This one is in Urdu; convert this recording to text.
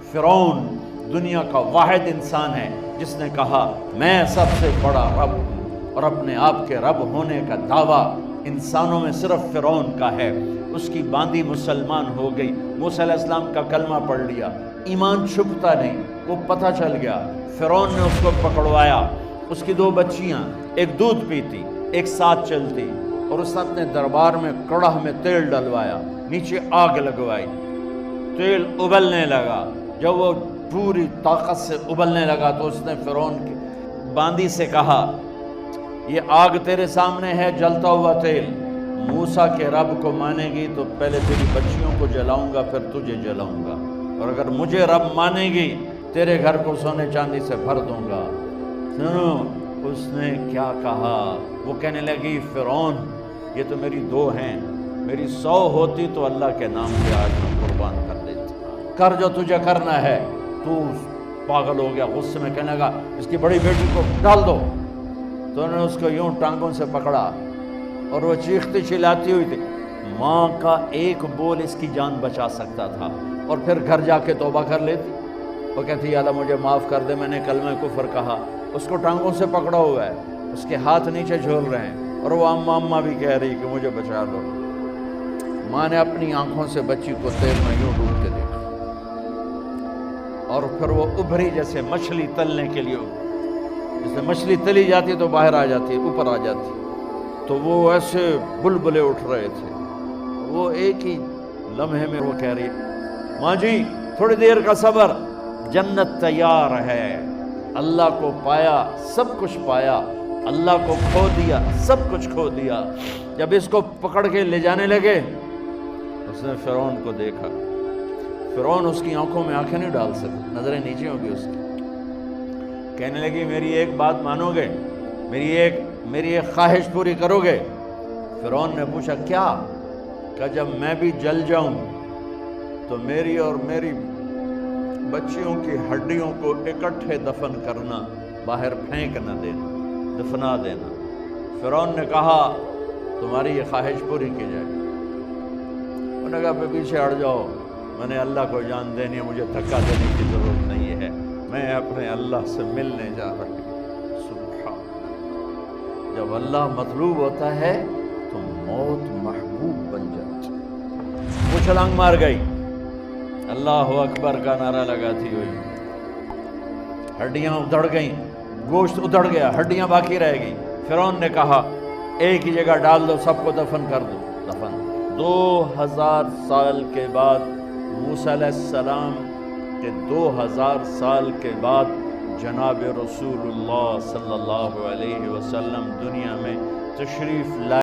فرعون دنیا کا واحد انسان ہے جس نے کہا میں سب سے بڑا رب ہوں، اور اپنے آپ کے رب ہونے کا دعویٰ انسانوں میں صرف فرعون کا ہے۔ اس کی باندی مسلمان ہو گئی، موسیٰ علیہ السلام کا کلمہ پڑھ لیا، ایمان چھپتا نہیں، وہ پتہ چل گیا۔ فرعون نے اس کو پکڑوایا، اس کی 2 بچیاں، ایک دودھ پیتی ایک ساتھ چلتی، اور اس نے اپنے دربار میں کڑاہ میں تیل ڈلوایا، نیچے آگ لگوائی، تیل ابلنے لگا۔ جب وہ پوری طاقت سے ابلنے لگا تو اس نے فرعون کی باندی سے کہا یہ آگ تیرے سامنے ہے، جلتا ہوا تیل، موسیٰ کے رب کو مانے گی تو پہلے تیری بچیوں کو جلاؤں گا، پھر تجھے جلاؤں گا، اور اگر مجھے رب مانے گی تیرے گھر کو سونے چاندی سے بھر دوں گا۔ سنو اس نے کیا کہا، وہ کہنے لگی فرعون یہ تو میری 2 ہیں، میری 100 ہوتی تو اللہ کے نام پہ آج میں قربان کر دیتی، کر جو تجھے کرنا ہے۔ تو پاگل ہو گیا، غصے میں کہنے لگا اس کی بڑی بیٹی کو ڈال دو۔ تو انہوں نے اس کو یوں ٹانگوں سے پکڑا، اور وہ چیختی چلاتی ہوئی تھی۔ ماں کا ایک بول اس کی جان بچا سکتا تھا، اور پھر گھر جا کے توبہ کر لیتی۔ وہ کہتی یا اللہ مجھے معاف کر دے، میں نے کلمہ کفر کہا۔ اس کو ٹانگوں سے پکڑا ہوا ہے، اس کے ہاتھ نیچے جھول رہے ہیں، اور وہ اماں بھی کہہ رہی کہ مجھے بچا دو۔ ماں نے اپنی آنکھوں سے بچی کو تیل میں یوں ڈوب کے دیکھا، اور پھر وہ ابھری جیسے مچھلی تلنے کے لیے، جیسے مچھلی تلی جاتی تو باہر آ جاتی، اوپر آ جاتی، تو وہ ایسے بلبلے اٹھ رہے تھے۔ وہ ایک ہی لمحے میں وہ کہہ رہی ماں جی تھوڑی دیر کا صبر، جنت تیار ہے۔ اللہ کو پایا، سب کچھ پایا، اللہ کو کھو دیا، سب کچھ کھو دیا۔ جب اس کو پکڑ کے لے جانے لگے، اس نے فرعون کو دیکھا۔ فرعون اس کی آنکھوں میں آنکھیں نہیں ڈال سکتا، نظریں نیچے ہوگی اس کی۔ کہنے لگی میری ایک بات مانو گے، میری ایک خواہش پوری کرو گے؟ فرعون نے پوچھا کیا؟ کہ جب میں بھی جل جاؤں تو میری اور میری بچیوں کی ہڈیوں کو اکٹھے دفن کرنا، باہر پھینک نہ دینا، دفنا دینا۔ فرعون نے کہا تمہاری یہ خواہش پوری کی جائے۔ انہوں نے کہا پہ پیچھے ہٹ جاؤ، میں نے اللہ کو جان دینی ہے، مجھے دھکا دینے کی ضرورت نہیں ہے، میں اپنے اللہ سے ملنے جا رہی ہوں۔ سبحان اللہ، جب اللہ مطلوب ہوتا ہے تو موت محبوب بن جاتی۔ وہ چھلانگ مار گئی، اللہ اکبر کا نعرہ لگاتی ہوئی، ہڈیاں ادھڑ گئیں، گوشت ادھڑ گیا، ہڈیاں باقی رہ گئیں۔ فرعون نے کہا ایک ہی جگہ ڈال دو، سب کو دفن کر دو۔ دفن 2000 سال کے بعد، موسیٰ علیہ السلام کے 2000 سال کے بعد جناب رسول اللہ صلی اللہ علیہ وسلم دنیا میں تشریف لائے۔